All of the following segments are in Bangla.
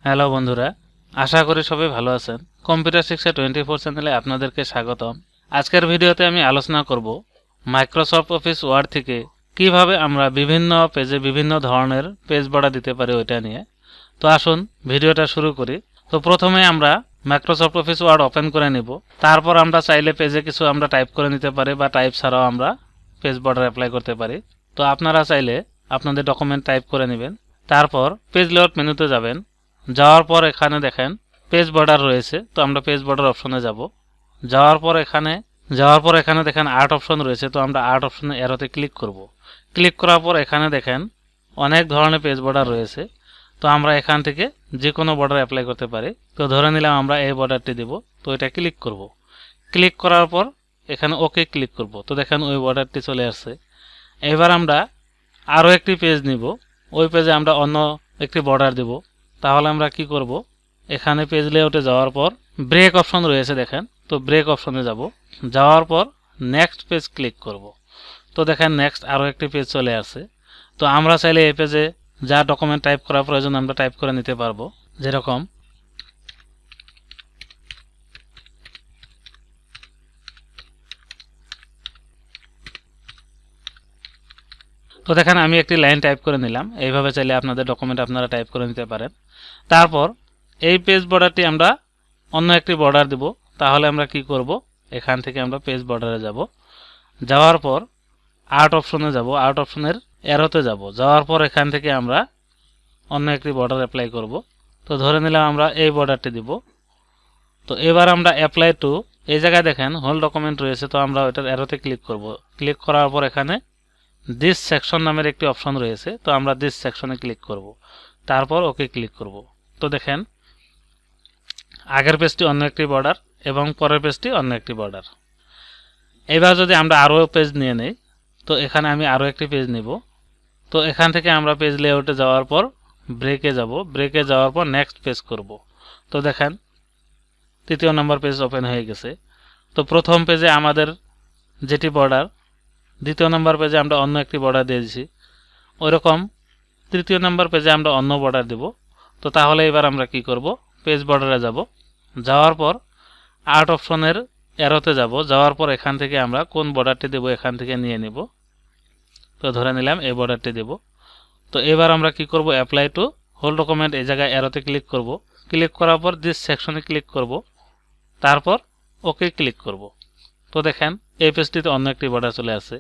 হ্যালো বন্ধুরা, আশা করি সবাই ভালো আছেন। কম্পিউটার শিক্ষা 24 চ্যানেলে আপনাদেরকে স্বাগতম। আজকের ভিডিওতে আমি আলোচনা করব মাইক্রোসফট অফিস ওয়ার্ড থেকে কিভাবে আমরা বিভিন্ন পেজে বিভিন্ন ধরনের পেজ বর্ডার দিতে পারি ওইটা নিয়ে। তো আসুন ভিডিওটা শুরু করি। তো প্রথমে আমরা মাইক্রোসফট অফিস ওয়ার্ড ওপেন করে নিব। তারপর আমরা চাইলে পেজে কিছু আমরা টাইপ করে নিতে পারি বা টাইপ ছাড়াও আমরা পেজ বর্ডার অ্যাপ্লাই করতে পারি। তো আপনারা চাইলে আপনাদের ডকুমেন্ট টাইপ করে নেবেন। তারপর পেজ লেআউট মেনুতে যাবেন। যাওয়ার পর এখানে দেখেন পেজ বর্ডার রয়েছে, তো আমরা পেজ বর্ডার অপশনে যাব। যাওয়ার পর এখানে দেখেন আর্ট অপশন রয়েছে, তো আমরা আর্ট অপশনে অ্যারোতে ক্লিক করব। ক্লিক করার পর এখানে দেখেন অনেক ধরনের পেজ বর্ডার রয়েছে, তো আমরা এখান থেকে যে কোনো বর্ডার অ্যাপ্লাই করতে পারি। তো ধরে নিলাম আমরা এই বর্ডারটি দেব, তো এটা ক্লিক করব। ক্লিক করার পর এখানে ওকে ক্লিক করব। তো দেখেন ওই বর্ডারটি চলে আসছে। এবার আমরা আরও একটি পেজ নিব, ওই পেজে আমরা অন্য একটি বর্ডার দেব। তাহলে আমরা কি করব, এখানে পেজ লেআউটে যাওয়ার পর ব্রেক অপশন রয়েছে দেখেন, তো ব্রেক অপশনে যাব। যাওয়ার পর নেক্সট পেজ ক্লিক করব। তো দেখেন নেক্সট আরও একটি পেজ চলে আসছে। তো আমরা চাইলে এই পেজে যা ডকুমেন্ট টাইপ করা প্রয়োজন আমরা টাইপ করে নিতে পারবো, যেরকম তো দেখেন আমি একটি লাইন টাইপ করে নিলাম। এইভাবে চাইলে আপনাদের ডকুমেন্ট আপনারা টাইপ করে নিতে পারেন। তারপর এই পেজ বর্ডারটি আমরা অন্য একটি বর্ডার দেব। তাহলে আমরা কি করব, এখান থেকে আমরা পেজ বর্ডারে যাব। যাওয়ার পর আর্ট অপশনে যাব, আর্ট অপশনের অ্যারোতে যাব। যাওয়ার পর এখান থেকে আমরা অন্য একটি বর্ডার অ্যাপ্লাই করব। তো ধরে নিলাম আমরা এই বর্ডারটি দিব। তো এবার আমরা অ্যাপ্লাই টু, এই জায়গায় দেখেন হোল ডকুমেন্ট রয়েছে, তো আমরা ওইটার অ্যারোতে ক্লিক করব। ক্লিক করার পর এখানে দিস সেকশন নামের একটি অপশন রয়েছে, তো আমরা দিস সেকশনে ক্লিক করব। তারপর ওকে ক্লিক করব। তো দেখেন আগের পেজটি অন্য একটি বর্ডার এবং পরের পেজটি অন্য একটি বর্ডার। এবার যদি আমরা আরও পেজ নিয়ে নেই, তো এখানে আমি আরও একটি পেজ নিব। তো এখান থেকে আমরা পেজ লেআউটে যাওয়ার পর ব্রেকে যাব। ব্রেকে যাওয়ার পর নেক্সট পেজ করব। তো দেখেন তৃতীয় নম্বর পেজ ওপেন হয়ে গেছে। তো প্রথম পেজে আমাদের যেটি বর্ডার, দ্বিতীয় নম্বর পেজে আমরা অন্য একটি বর্ডার দিয়েছি। ওইরকম তৃতীয় নম্বর পেজে আমরা অন্য বর্ডার দেব। তো তাহলে এবার আমরা কি করব, পেজ বর্ডারে যাব। যাওয়ার পর আর্ট অপশনের অ্যারোতে যাব। যাওয়ার পর এখান থেকে আমরা কোন বর্ডারটি দেব এখান থেকে নিয়ে নিব। তো ধরে নিলাম এই বর্ডারটি দেব। তো এবার আমরা কি করব, অ্যাপ্লাই টু হোল ডকুমেন্ট, এই জায়গায় অ্যারোতে ক্লিক করব। ক্লিক করার পর দিস সেকশনে ক্লিক করব। তারপর ওকে ক্লিক করব। তো দেখেন এই পেজটিতে অন্য একটি বর্ডার চলে আসছে।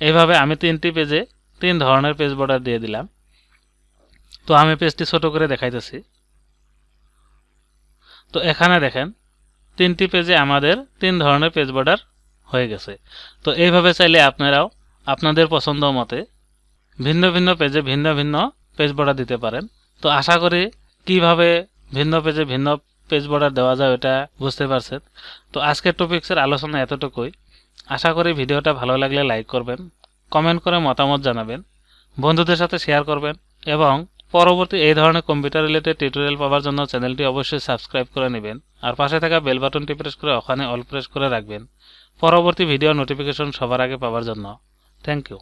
এইভাবে আমি তিনটি পেজে তিন ধরনের পেজ বর্ডার দিয়ে দিলাম। তো আমি পেজটি ছোট করে দেখাইতেছি। তো এখানে দেখেন তিনটি পেজে আমাদের তিন ধরনের পেজ বর্ডার হয়ে গেছে। তো এইভাবে চাইলে আপনারাও আপনাদের পছন্দ মতে ভিন্ন ভিন্ন পেজে ভিন্ন ভিন্ন পেজ বর্ডার দিতে পারেন। তো আশা করি কিভাবে ভিন্ন পেজে ভিন্ন পেজ বর্ডার দেওয়া যায় ওটা বুঝতে পারছেন। তো আজকের টপিক্সের আলোচনা এতটুকুই। আশা করি ভিডিওটা ভালো লাগলে লাইক করবেন, কমেন্ট করে মতামত জানাবেন, বন্ধুদের সাথে শেয়ার করবেন এবং পরবর্তী এই ধরনের কম্পিউটার রিলেটেড টিউটোরিয়াল পাওয়ার জন্য চ্যানেলটি অবশ্যই সাবস্ক্রাইব করে নেবেন আর পাশে থাকা বেল বাটনটি প্রেস করে ওখানে অল প্রেস করে রাখবেন পরবর্তী ভিডিও নোটিফিকেশন সবার আগে পাওয়ার জন্য। Thank you.